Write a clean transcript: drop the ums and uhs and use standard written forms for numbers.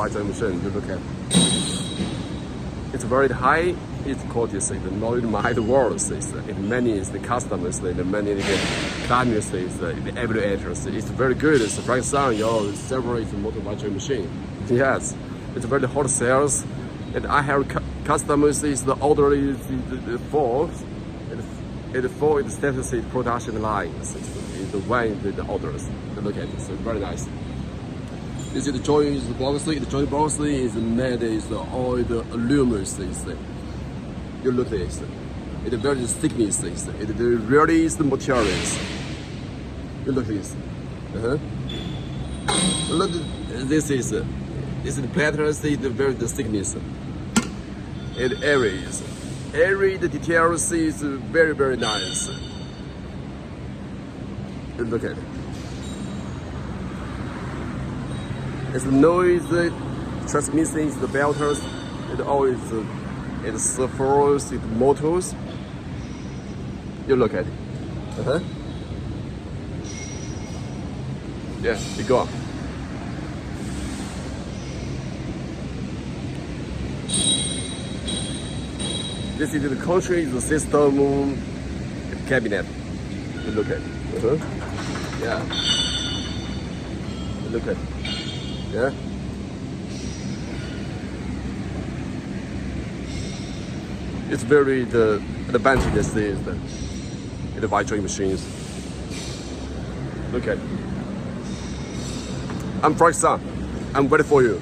wiredrawm machine. You look at. It's very high. It's called this the knowledge mind world. It many is the customers, the many clients, the evaluators. It's very good. It's right sound. Servo is motor wiredrawm machine. Yes, it's very hot sales, and I have customers. Is the order is the four. It for the status is production lines. It's the one the orders. Look at it. So very nice. This is the joint box. The joint box is made is all the aluminum things. You look at this. It's very thickness. It really is the materials. You look at this. Look, this is the pattern. See the very the thickness. It areas. The details is very nice. You look at it. It's noise, transmission is the belters, it always it's servos, it's motors. You look at it. Yeah, you go on. This is the country, the system cabinet. You look at it. Yeah. You look at it. Yeah. It's very the advantage is the wiredrawm machines. Look at it. I'm Frank Son. I'm ready for you.